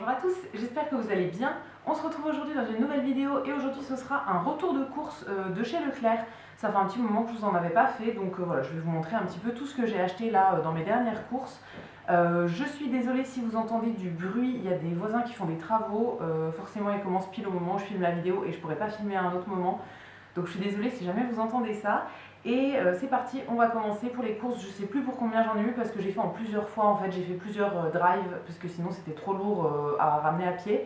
Bonjour à tous, j'espère que vous allez bien. On se retrouve aujourd'hui dans une nouvelle vidéo et aujourd'hui ce sera un retour de course de chez Leclerc. Ça fait un petit moment que je vous en avais pas fait, donc voilà, je vais vous montrer un petit peu tout ce que j'ai acheté là dans mes dernières courses. Je suis désolée si vous entendez du bruit, il y a des voisins qui font des travaux, forcément ils commencent pile au moment où je filme la vidéo et je pourrais pas filmer à un autre moment. Donc je suis désolée si jamais vous entendez ça. Et c'est parti, on va commencer pour les courses. Je sais plus pour combien j'en ai eu parce que j'ai fait en plusieurs fois. En fait, j'ai fait plusieurs drives parce que sinon c'était trop lourd à ramener à pied.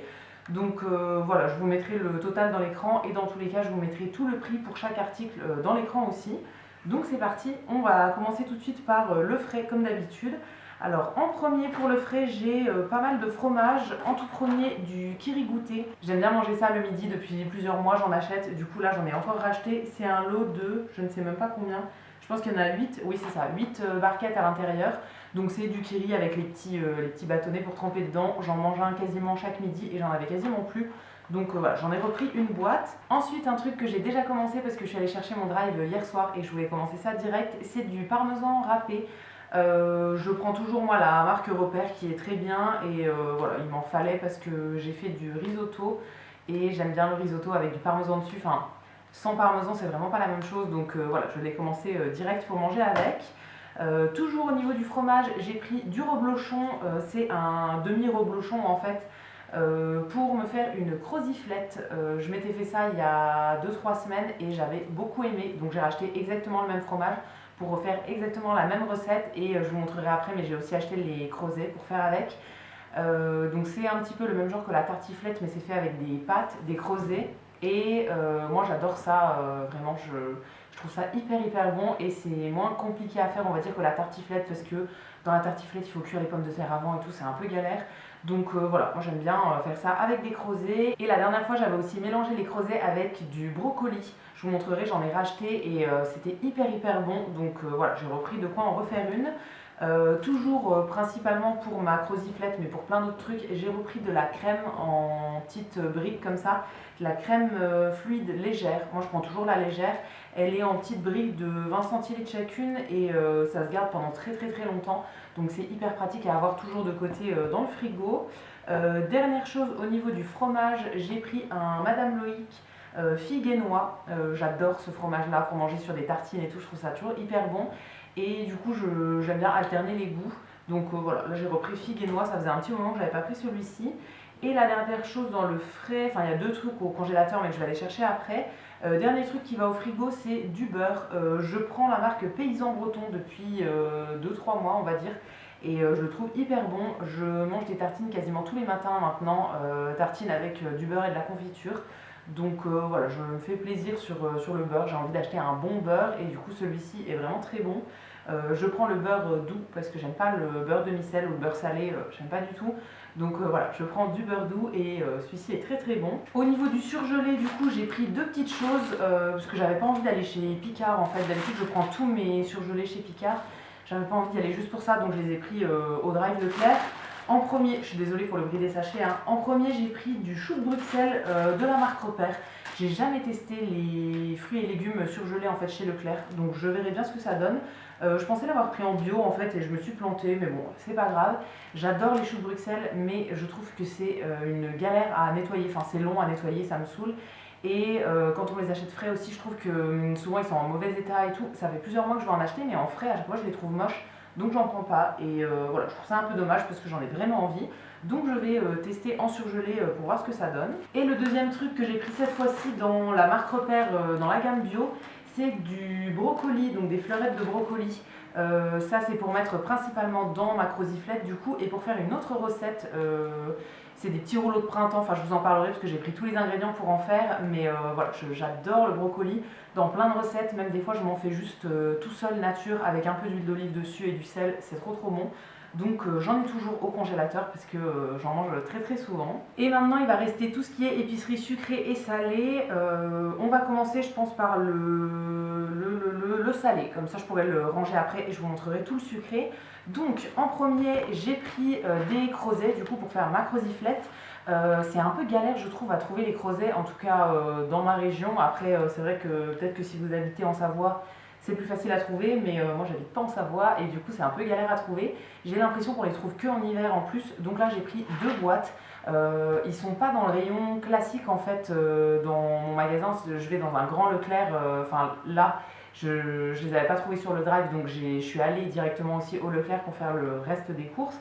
Donc voilà, je vous mettrai le total dans l'écran et dans tous les cas, je vous mettrai tout le prix pour chaque article dans l'écran aussi. Donc c'est parti, on va commencer tout de suite par le frais comme d'habitude. Alors en premier pour le frais, j'ai pas mal de fromage. En tout premier du kirigouté. J'aime bien manger ça le midi depuis plusieurs mois, j'en achète. Du coup là j'en ai encore racheté. C'est un lot de, je ne sais même pas combien. Je pense qu'il y en a 8, oui c'est ça, 8 barquettes à l'intérieur. Donc c'est du kiri avec les petits bâtonnets pour tremper dedans. J'en mange un quasiment chaque midi et j'en avais quasiment plus. Donc voilà, j'en ai repris une boîte. Ensuite, un truc que j'ai déjà commencé parce que je suis allée chercher mon drive hier soir et je voulais commencer ça direct, c'est du parmesan râpé. Je prends toujours moi la marque Repère qui est très bien et voilà, il m'en fallait parce que j'ai fait du risotto et j'aime bien le risotto avec du parmesan dessus. Enfin, sans parmesan, c'est vraiment pas la même chose, donc voilà, je l'ai commencé direct pour manger avec. Toujours au niveau du fromage, j'ai pris du reblochon, c'est un demi-reblochon en fait, pour me faire une croziflette. Je m'étais fait ça il y a 2-3 semaines et j'avais beaucoup aimé, donc j'ai racheté exactement le même fromage pour refaire exactement la même recette et je vous montrerai après, mais j'ai aussi acheté les creusets pour faire avec. Donc c'est un petit peu le même genre que la tartiflette, mais c'est fait avec des pâtes, des creusets et moi j'adore ça, vraiment je trouve ça hyper bon et c'est moins compliqué à faire on va dire que la tartiflette parce que dans la tartiflette il faut cuire les pommes de terre avant et tout, c'est un peu galère. Donc voilà, moi j'aime bien faire ça avec des creusets. Et la dernière fois j'avais aussi mélangé les creusets avec du brocoli. Je vous montrerai, j'en ai racheté et c'était hyper bon. Donc voilà, j'ai repris de quoi en refaire une. Toujours principalement pour ma croziflette mais pour plein d'autres trucs, j'ai repris de la crème en petites briques comme ça, de la crème fluide légère. Moi je prends toujours la légère, elle est en petites briques de 20 centilitres chacune et ça se garde pendant très longtemps, donc c'est hyper pratique à avoir toujours de côté dans le frigo. Dernière chose au niveau du fromage, j'ai pris un Madame Loïc figue et noix. J'adore ce fromage là pour manger sur des tartines et tout, je trouve ça toujours hyper bon. Et du coup, j'aime bien alterner les goûts. Donc voilà, là j'ai repris figue et noix, ça faisait un petit moment que je n'avais pas pris celui-ci. Et la dernière chose dans le frais, enfin il y a deux trucs au congélateur mais que je vais aller chercher après. Dernier truc qui va au frigo, c'est du beurre. Je prends la marque Paysan Breton depuis 2-3 mois on va dire. Et je le trouve hyper bon. Je mange des tartines quasiment tous les matins maintenant, tartines avec du beurre et de la confiture. Donc voilà, je me fais plaisir sur le beurre, j'ai envie d'acheter un bon beurre et du coup celui-ci est vraiment très bon. Je prends le beurre doux parce que j'aime pas le beurre demi-sel ou le beurre salé, j'aime pas du tout. Donc voilà, je prends du beurre doux et celui-ci est très bon. Au niveau du surgelé, du coup j'ai pris deux petites choses parce que j'avais pas envie d'aller chez Picard en fait. D'habitude je prends tous mes surgelés chez Picard. J'avais pas envie d'y aller juste pour ça, donc je les ai pris au drive Leclerc. En premier, je suis désolée pour le bruit des sachets, hein. En premier j'ai pris du chou de Bruxelles de la marque Repère. J'ai jamais testé les fruits et légumes surgelés en fait chez Leclerc, donc je verrai bien ce que ça donne. Je pensais l'avoir pris en bio en fait et je me suis plantée, mais bon, c'est pas grave. J'adore les choux de Bruxelles, mais je trouve que c'est une galère à nettoyer, enfin c'est long à nettoyer, ça me saoule. Et quand on les achète frais aussi, je trouve que souvent ils sont en mauvais état et tout. Ça fait plusieurs mois que je veux en acheter, mais en frais à chaque fois je les trouve moches. Donc j'en prends pas et voilà, je trouve ça un peu dommage parce que j'en ai vraiment envie. Donc je vais tester en surgelé pour voir ce que ça donne. Et le deuxième truc que j'ai pris cette fois-ci dans la marque Repère, dans la gamme bio, c'est du brocoli, donc des fleurettes de brocoli. Ça c'est pour mettre principalement dans ma croziflette du coup et pour faire une autre recette. C'est des petits rouleaux de printemps, enfin je vous en parlerai parce que j'ai pris tous les ingrédients pour en faire, mais voilà, j'adore le brocoli dans plein de recettes, même des fois je m'en fais juste tout seul nature avec un peu d'huile d'olive dessus et du sel, c'est trop bon. Donc j'en ai toujours au congélateur parce que j'en mange très souvent. Et maintenant il va rester tout ce qui est épicerie sucrée et salée. On va commencer je pense par le salé, comme ça je pourrais le ranger après et je vous montrerai tout le sucré. Donc en premier j'ai pris des creusets du coup pour faire ma croziflette. C'est un peu galère je trouve à trouver les creusets, en tout cas dans ma région. Après c'est vrai que peut-être que si vous habitez en Savoie c'est plus facile à trouver, mais moi j'habite pas en Savoie et du coup c'est un peu galère à trouver. J'ai l'impression qu'on les trouve que en hiver en plus, donc là j'ai pris deux boîtes. Ils sont pas dans le rayon classique en fait dans mon magasin. Je vais dans un grand Leclerc. Enfin là, je les avais pas trouvés sur le drive, donc je suis allée directement aussi au Leclerc pour faire le reste des courses.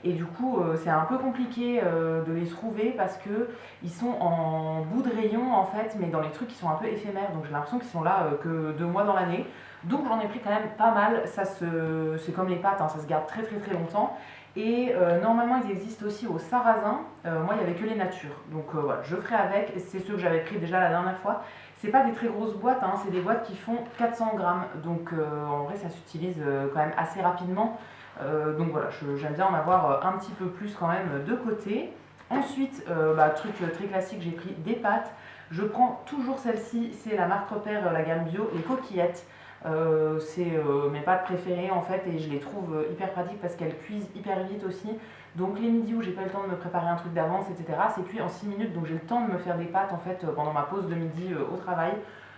Et du coup, c'est un peu compliqué de les trouver parce que ils sont en bout de rayon en fait, mais dans les trucs qui sont un peu éphémères. Donc j'ai l'impression qu'ils sont là que 2 mois dans l'année. Donc j'en ai pris quand même pas mal. C'est comme les pâtes, hein, ça se garde très très très longtemps. Et normalement, ils existent aussi au sarrasin. Moi, il n'y avait que les natures. Donc voilà, je ferai avec. C'est ceux que j'avais pris déjà la dernière fois. C'est pas des très grosses boîtes, hein, c'est des boîtes qui font 400 grammes. Donc en vrai, ça s'utilise quand même assez rapidement. Donc voilà, j'aime bien en avoir un petit peu plus quand même de côté. Ensuite, truc très classique, j'ai pris des pâtes. Je prends toujours celle-ci, c'est la marque Repère, la gamme bio, les coquillettes. C'est mes pâtes préférées en fait et je les trouve hyper pratiques parce qu'elles cuisent hyper vite aussi. Donc les midis où j'ai pas le temps de me préparer un truc d'avance, etc., c'est cuit en 6 minutes, donc j'ai le temps de me faire des pâtes en fait pendant ma pause de midi au travail.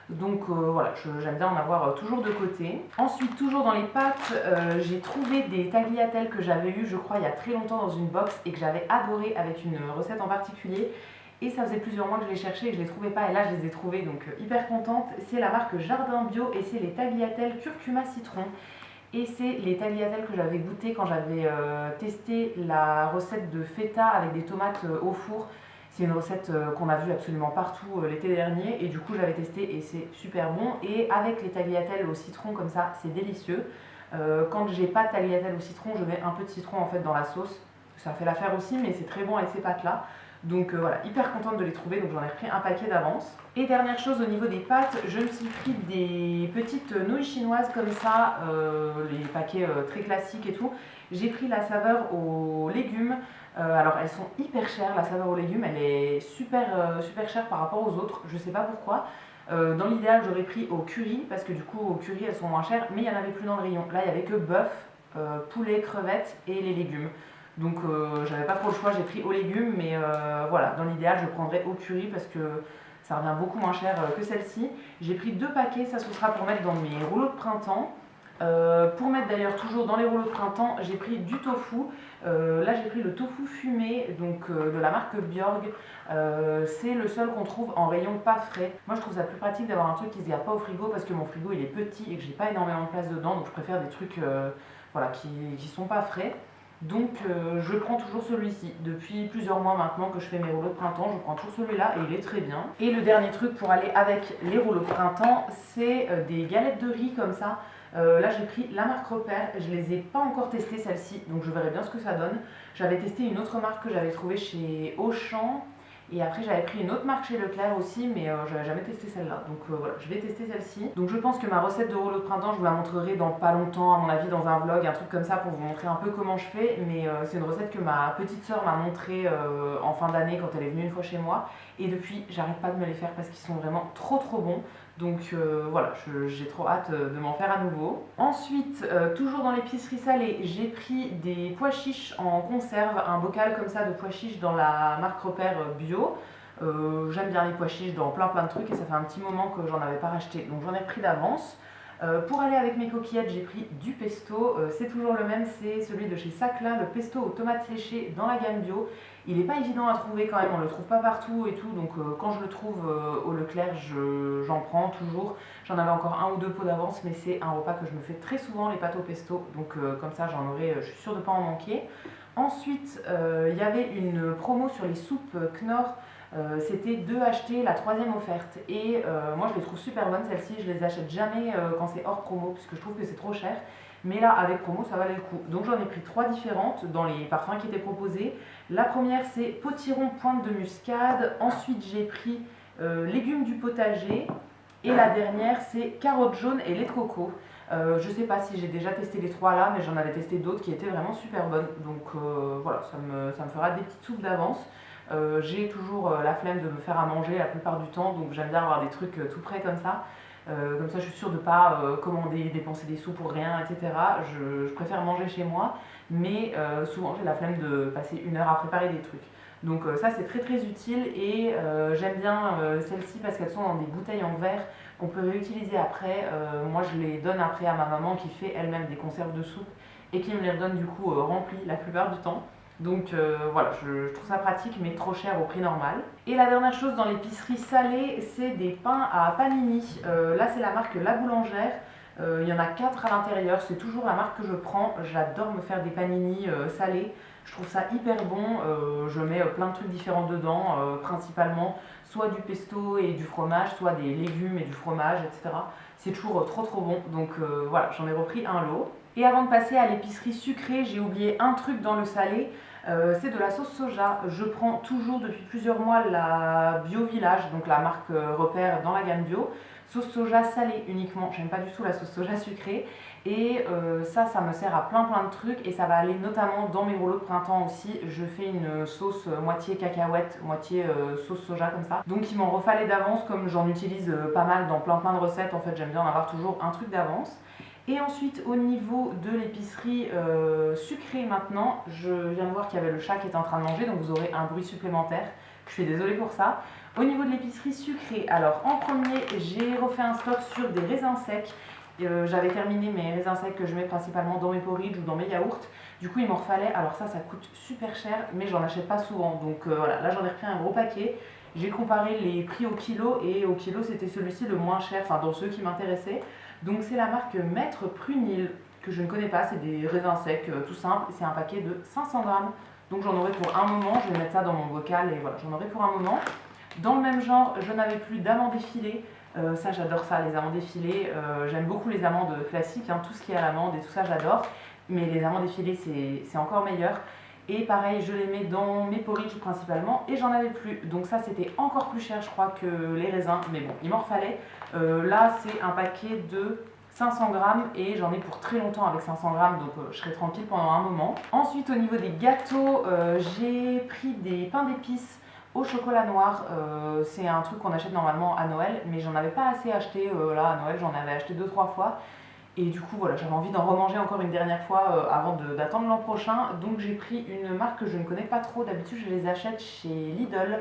Donc voilà, j'aime bien en avoir toujours de côté. Ensuite, toujours dans les pâtes, j'ai trouvé des tagliatelles que j'avais eu, je crois, il y a très longtemps dans une box et que j'avais adoré avec une recette en particulier. Et ça faisait plusieurs mois que je les cherchais et que je les trouvais pas. Et là, je les ai trouvées, donc hyper contente. C'est la marque Jardin Bio et c'est les tagliatelles curcuma citron. Et c'est les tagliatelles que j'avais goûté quand j'avais testé la recette de feta avec des tomates au four. C'est une recette qu'on a vue absolument partout l'été dernier et du coup j'avais testé et c'est super bon. Et avec les tagliatelles au citron comme ça, c'est délicieux. Quand j'ai pas de tagliatelles au citron, je mets un peu de citron en fait dans la sauce. Ça fait l'affaire aussi, mais c'est très bon avec ces pâtes là. Donc voilà, hyper contente de les trouver, donc j'en ai pris un paquet d'avance. Et dernière chose au niveau des pâtes, je me suis pris des petites nouilles chinoises comme ça, les paquets très classiques et tout. J'ai pris la saveur aux légumes. Alors elles sont hyper chères, la saveur aux légumes, elle est super chère par rapport aux autres, je sais pas pourquoi. Dans l'idéal, j'aurais pris au curry, parce que du coup au curry elles sont moins chères, mais il n'y en avait plus dans le rayon. Là il n'y avait que bœuf, poulet, crevettes et les légumes. Donc j'avais pas trop le choix, j'ai pris aux légumes, mais voilà, dans l'idéal je prendrais au curry parce que ça revient beaucoup moins cher que celle-ci. J'ai pris 2 paquets, ça ce sera pour mettre dans mes rouleaux de printemps. Pour mettre d'ailleurs toujours dans les rouleaux de printemps, j'ai pris du tofu. Là j'ai pris le tofu fumé, donc de la marque Bjorg. C'est le seul qu'on trouve en rayon pas frais. Moi je trouve ça plus pratique d'avoir un truc qui se garde pas au frigo parce que mon frigo il est petit et que j'ai pas énormément de place dedans, donc je préfère des trucs voilà, qui sont pas frais. Donc je prends toujours celui-ci. Depuis plusieurs mois maintenant que je fais mes rouleaux de printemps, je prends toujours celui-là et il est très bien. Et le dernier truc pour aller avec les rouleaux de printemps, c'est des galettes de riz comme ça. Là j'ai pris la marque Repère, je les ai pas encore testées celles-ci, donc je verrai bien ce que ça donne. J'avais testé une autre marque que j'avais trouvée chez Auchan. Et après j'avais pris une autre marque chez Leclerc aussi, mais je n'avais jamais testé celle-là. Donc voilà, je vais tester celle-ci. Donc je pense que ma recette de rouleau de printemps, je vous la montrerai dans pas longtemps, à mon avis dans un vlog, un truc comme ça pour vous montrer un peu comment je fais. Mais c'est une recette que ma petite soeur m'a montrée en fin d'année quand elle est venue une fois chez moi. Et depuis, j'arrête pas de me les faire parce qu'ils sont vraiment trop bons. Donc voilà, j'ai trop hâte de m'en faire à nouveau. Ensuite, toujours dans l'épicerie salée, j'ai pris des pois chiches en conserve, un bocal comme ça de pois chiches dans la marque Repère bio. J'aime bien les pois chiches dans plein de trucs et ça fait un petit moment que j'en avais pas racheté, donc j'en ai pris d'avance. Pour aller avec mes coquillettes, j'ai pris du pesto, c'est toujours le même, c'est celui de chez Sacla, le pesto aux tomates séchées dans la gamme bio. Il n'est pas évident à trouver quand même, on le trouve pas partout et tout, donc quand je le trouve au Leclerc, j'en prends toujours. J'en avais encore 1 ou 2 pots d'avance, mais c'est un repas que je me fais très souvent, les pâtes au pesto, donc comme ça j'en aurai, je suis sûre de ne pas en manquer. Ensuite, il y avait une promo sur les soupes Knorr. C'était 2 achetés, la 3e offerte. Et moi je les trouve super bonnes celles-ci, je les achète jamais quand c'est hors promo parce que je trouve que c'est trop cher. Mais là avec promo ça valait le coup. Donc j'en ai pris 3 différentes dans les parfums qui étaient proposés. La première c'est potiron pointe de muscade. Ensuite j'ai pris légumes du potager. Et la dernière c'est carottes jaunes et lait de coco. Je sais pas si j'ai déjà testé les 3 là, mais j'en avais testé d'autres qui étaient vraiment super bonnes. Donc voilà, ça me fera des petites soupes d'avance. J'ai toujours la flemme de me faire à manger la plupart du temps, donc j'aime bien avoir des trucs tout prêts comme ça. Comme ça je suis sûre de ne pas commander, dépenser des sous pour rien, etc. Je préfère manger chez moi, mais souvent j'ai la flemme de passer 1 heure à préparer des trucs. Donc ça c'est très utile et j'aime bien celles-ci parce qu'elles sont dans des bouteilles en verre qu'on peut réutiliser après. Moi je les donne après à ma maman qui fait elle-même des conserves de soupe et qui me les redonne du coup remplies la plupart du temps. Donc voilà, je trouve ça pratique mais trop cher au prix normal. Et la dernière chose dans l'épicerie salée, c'est des pains à panini. Là c'est la marque La Boulangère. Il y en a 4 à l'intérieur, c'est toujours la marque que je prends. J'adore me faire des panini salés. Je trouve ça hyper bon. Je mets plein de trucs différents dedans, principalement soit du pesto et du fromage, soit des légumes et du fromage, etc. C'est toujours trop bon. Donc voilà, j'en ai repris un lot. Et avant de passer à l'épicerie sucrée, j'ai oublié un truc dans le salé. C'est de la sauce soja. Je prends toujours depuis plusieurs mois la Bio Village, donc la marque repère dans la gamme bio. Sauce soja salée uniquement, j'aime pas du tout la sauce soja sucrée. Et ça me sert à plein de trucs et ça va aller notamment dans mes rouleaux de printemps aussi. Je fais une sauce moitié cacahuète, moitié sauce soja comme ça. Donc il m'en refallait d'avance, comme j'en utilise pas mal dans plein de recettes. En fait j'aime bien en avoir toujours un truc d'avance. Et ensuite, au niveau de l'épicerie sucrée maintenant, je viens de voir qu'il y avait le chat qui est en train de manger, donc vous aurez un bruit supplémentaire. Je suis désolée pour ça. Au niveau de l'épicerie sucrée, alors en premier, j'ai refait un stock sur des raisins secs. J'avais terminé mes raisins secs que je mets principalement dans mes porridge ou dans mes yaourts. Du coup, il m'en refallait. Alors ça coûte super cher, mais j'en achète pas souvent. Donc voilà, là j'en ai repris un gros paquet. J'ai comparé les prix au kilo et au kilo, c'était celui-ci le moins cher, enfin dans ceux qui m'intéressaient. Donc c'est la marque Maître Prunil, que je ne connais pas, c'est des raisins secs tout simple, c'est un paquet de 500 grammes. Donc j'en aurai pour un moment, je vais mettre ça dans mon bocal et voilà, j'en aurai pour un moment. Dans le même genre, je n'avais plus d'amandes effilées. Ça j'adore ça, les amandes effilées. J'aime beaucoup les amandes classiques, hein, tout ce qui est à l'amande et tout ça j'adore. Mais les amandes effilées c'est encore meilleur. Et pareil, je les mets dans mes porridge principalement et j'en avais plus. Donc ça c'était encore plus cher je crois que les raisins, mais bon, il m'en refallait. Là c'est un paquet de 500 grammes et j'en ai pour très longtemps avec 500 grammes, donc je serai tranquille pendant un moment. Ensuite au niveau des gâteaux, j'ai pris des pains d'épices au chocolat noir. C'est un truc qu'on achète normalement à Noël, mais j'en avais pas assez acheté là à Noël, j'en avais acheté 2-3 fois. Et du coup, voilà, j'avais envie d'en remanger encore une dernière fois avant d'attendre l'an prochain. Donc j'ai pris une marque que je ne connais pas trop. D'habitude, je les achète chez Lidl.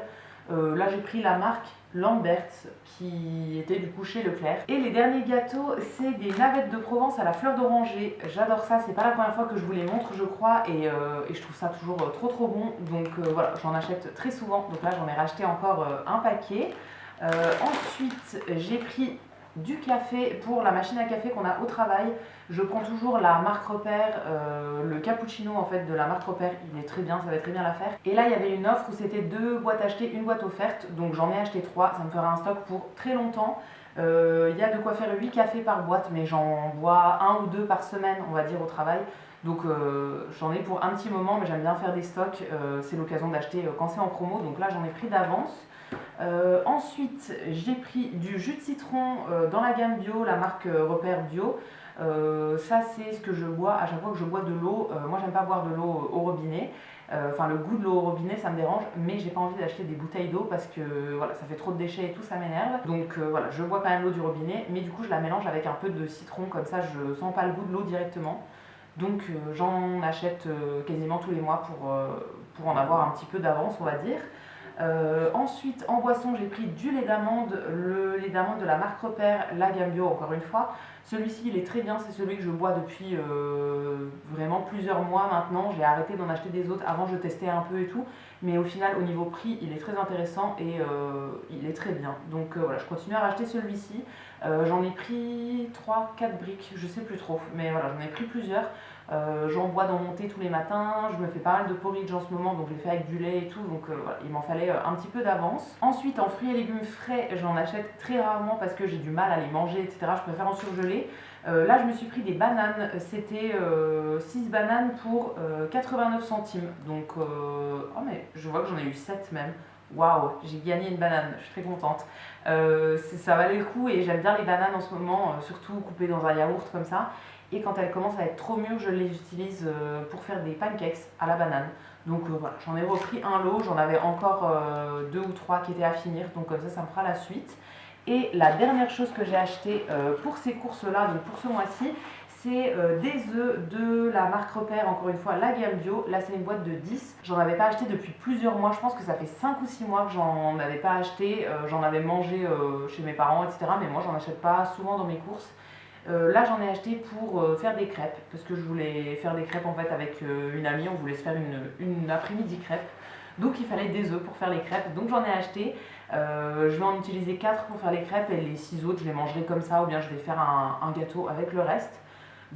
Là, j'ai pris la marque Lambert, qui était du coup chez Leclerc. Et les derniers gâteaux, c'est des navettes de Provence à la fleur d'oranger. J'adore ça, c'est pas la première fois que je vous les montre, je crois. Et je trouve ça toujours trop bon. Donc voilà, j'en achète très souvent. Donc là, j'en ai racheté encore un paquet. Ensuite, j'ai pris du café pour la machine à café qu'on a au travail. Je prends toujours la marque Repère, le cappuccino en fait de la marque Repère, il est très bien, ça va très bien l'affaire. Et là il y avait une offre où c'était 2 boîtes achetées, une boîte offerte, donc j'en ai acheté 3, ça me fera un stock pour très longtemps. Il y a de quoi faire 8 cafés par boîte, mais j'en bois 1 ou 2 par semaine on va dire au travail. Donc j'en ai pour un petit moment, mais j'aime bien faire des stocks, c'est l'occasion d'acheter quand c'est en promo, donc là j'en ai pris d'avance. Ensuite, j'ai pris du jus de citron dans la gamme bio, la marque Repère Bio. Ça, c'est ce que je bois à chaque fois que je bois de l'eau. Moi, j'aime pas boire de l'eau au robinet. Enfin, le goût de l'eau au robinet, ça me dérange, mais j'ai pas envie d'acheter des bouteilles d'eau parce que voilà, ça fait trop de déchets et tout, ça m'énerve. Donc voilà, je bois quand même l'eau du robinet, mais du coup, je la mélange avec un peu de citron, comme ça, je sens pas le goût de l'eau directement. Donc j'en achète quasiment tous les mois pour en avoir un petit peu d'avance, on va dire. Ensuite, en boisson, j'ai pris du lait d'amande, le lait d'amande de la marque Repère, la gamme bio encore une fois. Celui-ci, il est très bien, c'est celui que je bois depuis vraiment plusieurs mois maintenant. J'ai arrêté d'en acheter des autres, avant je testais un peu et tout, mais au final, au niveau prix, il est très intéressant et il est très bien. Donc voilà, je continue à racheter celui-ci. J'en ai pris 3-4 briques, je sais plus trop, mais voilà, j'en ai pris plusieurs. J'en bois dans mon thé tous les matins, je me fais pas mal de porridge en ce moment, donc je les fais avec du lait et tout, donc voilà, il m'en fallait un petit peu d'avance. Ensuite, en fruits et légumes frais, j'en achète très rarement parce que j'ai du mal à les manger, etc. Je préfère en surgeler. Là, je me suis pris des bananes, c'était 6 bananes pour 89 centimes, donc oh mais je vois que j'en ai eu 7 même. Waouh, j'ai gagné une banane, je suis très contente. Ça valait le coup et j'aime bien les bananes en ce moment, surtout coupées dans un yaourt comme ça. Et quand elles commencent à être trop mûres, je les utilise pour faire des pancakes à la banane. Donc voilà, j'en ai repris un lot, j'en avais encore 2 ou 3 qui étaient à finir, donc comme ça me fera la suite. Et la dernière chose que j'ai acheté pour ces courses-là, donc pour ce mois-ci, c'est des œufs de la marque Repère, encore une fois la gamme bio. Là c'est une boîte de 10, j'en avais pas acheté depuis plusieurs mois, je pense que ça fait 5 ou 6 mois que j'en avais pas acheté, j'en avais mangé chez mes parents, etc. Mais moi j'en achète pas souvent dans mes courses. Là j'en ai acheté pour faire des crêpes, parce que je voulais faire des crêpes en fait avec une amie, on voulait se faire une après-midi crêpes. Donc il fallait des œufs pour faire les crêpes, donc j'en ai acheté. Je vais en utiliser 4 pour faire les crêpes et les 6 autres je les mangerai comme ça ou bien je vais faire un gâteau avec le reste.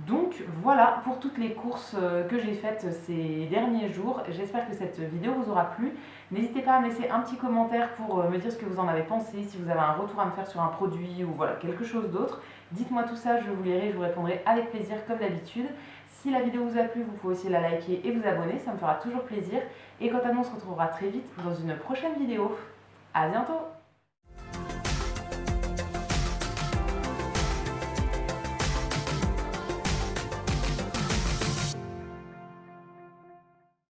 Donc voilà pour toutes les courses que j'ai faites ces derniers jours. J'espère que cette vidéo vous aura plu. N'hésitez pas à me laisser un petit commentaire pour me dire ce que vous en avez pensé, si vous avez un retour à me faire sur un produit ou voilà, quelque chose d'autre. Dites-moi tout ça, je vous lirai, je vous répondrai avec plaisir comme d'habitude. Si la vidéo vous a plu, vous pouvez aussi la liker et vous abonner, ça me fera toujours plaisir. Et quant à nous, on se retrouvera très vite dans une prochaine vidéo. À bientôt!